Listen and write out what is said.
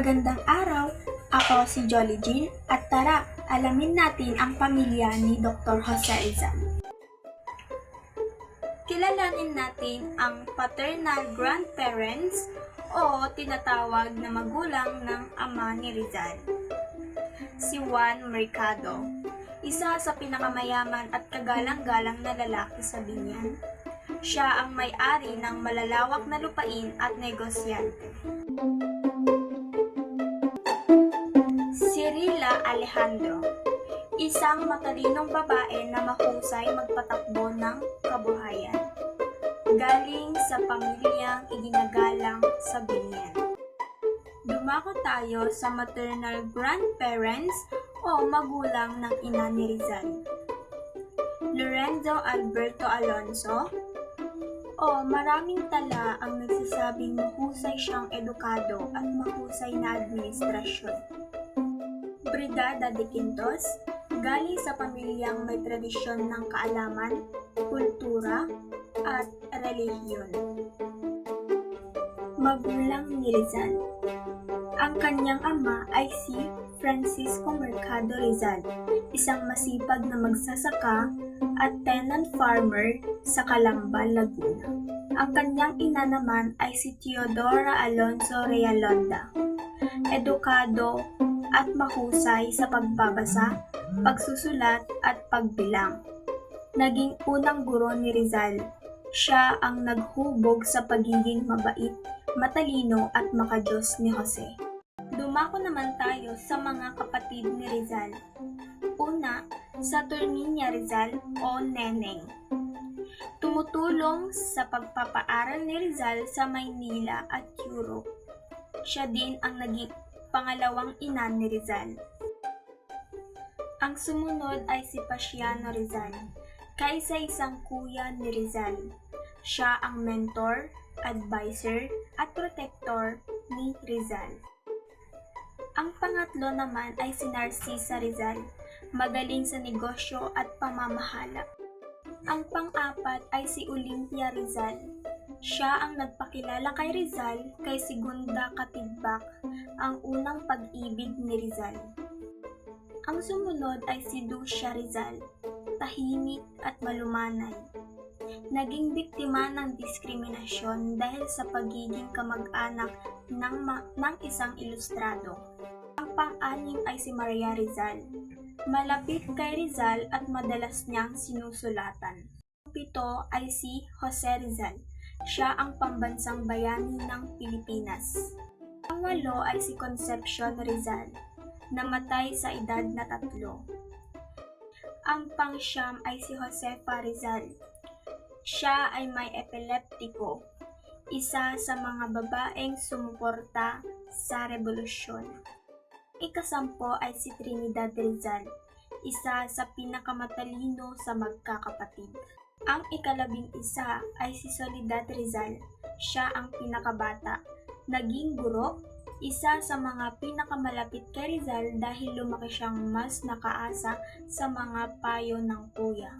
Magandang araw! Ako si Jolly Jean at tara, alamin natin ang pamilya ni Dr. Jose Rizal. Kilalanin natin ang paternal grandparents o tinatawag na magulang ng ama ni Rizal. Si Juan Mercado, isa sa pinakamayaman at kagalang-galang na lalaki sa Binyan. Siya ang may-ari ng malalawak na lupain at negosyante. Si Rila Alejandro, isang matalinong babae na mahusay magpatakbo ng kabuhayan. Galing sa pamilyang iginagalang sa Binyan. Dumako tayo sa maternal grandparents o magulang ng ina ni Rizal. Lorenzo Alberto Alonso, o maraming tala ang nagsasabing mahusay siyang edukado at mahusay na administrasyon. Brigada de Quintos, galing sa pamilyang may tradisyon ng kaalaman, kultura, at relihiyon. Magulang ni Rizal. Ang kanyang ama ay si Francisco Mercado Rizal, isang masipag na magsasaka at tenant farmer sa Calamba, Laguna. Ang kanyang ina naman ay si Teodora Alonso Realonda, edukado at mahusay sa pagbabasa, pagsusulat at pagbilang. Naging unang guro ni Rizal. Siya ang naghubog sa pagiging mabait, matalino at makadiyos ni Jose. Dumako naman tayo sa mga kapatid ni Rizal. Una, Saturnina Rizal o Neneng. Tumutulong sa pagpapaaral ni Rizal sa Maynila at Europe. Siya din ang naging pangalawang ina ni Rizal. Ang sumunod ay si Pasiano Rizal, kaisa-isang kuya ni Rizal. Siya ang mentor, advisor at protector ni Rizal. Ang pangatlo naman ay si Narcisa Rizal, magaling sa negosyo at pamamahala. Ang pang-apat ay si Olympia Rizal. Siya ang nagpakilala kay Rizal kay Segunda Katigbak, ang unang pag-ibig ni Rizal. Ang sumunod ay si Ducia Rizal, tahimik at malumanay. Naging biktima ng diskriminasyon dahil sa pagiging kamag-anak ng isang ilustrado. Ang pang-anim ay si Maria Rizal. Malapit kay Rizal at madalas niyang sinusulatan. Ang pito ay si Jose Rizal. Siya ang pambansang bayani ng Pilipinas. Ang walo ay si Concepcion Rizal, namatay sa edad na 3. Ang pang-siyam ay si Josefa Rizal. Siya ay may epileptiko, isa sa mga babaeng sumuporta sa revolusyon. Ika-10 ay si Trinidad Rizal, isa sa pinakamatalino sa magkakapatid. Ang ika-11 ay si Soledad Rizal. Siya ang pinakabata. Naging guro, isa sa mga pinakamalapit kay Rizal dahil lumaki siyang mas nakaasa sa mga payo ng kuya.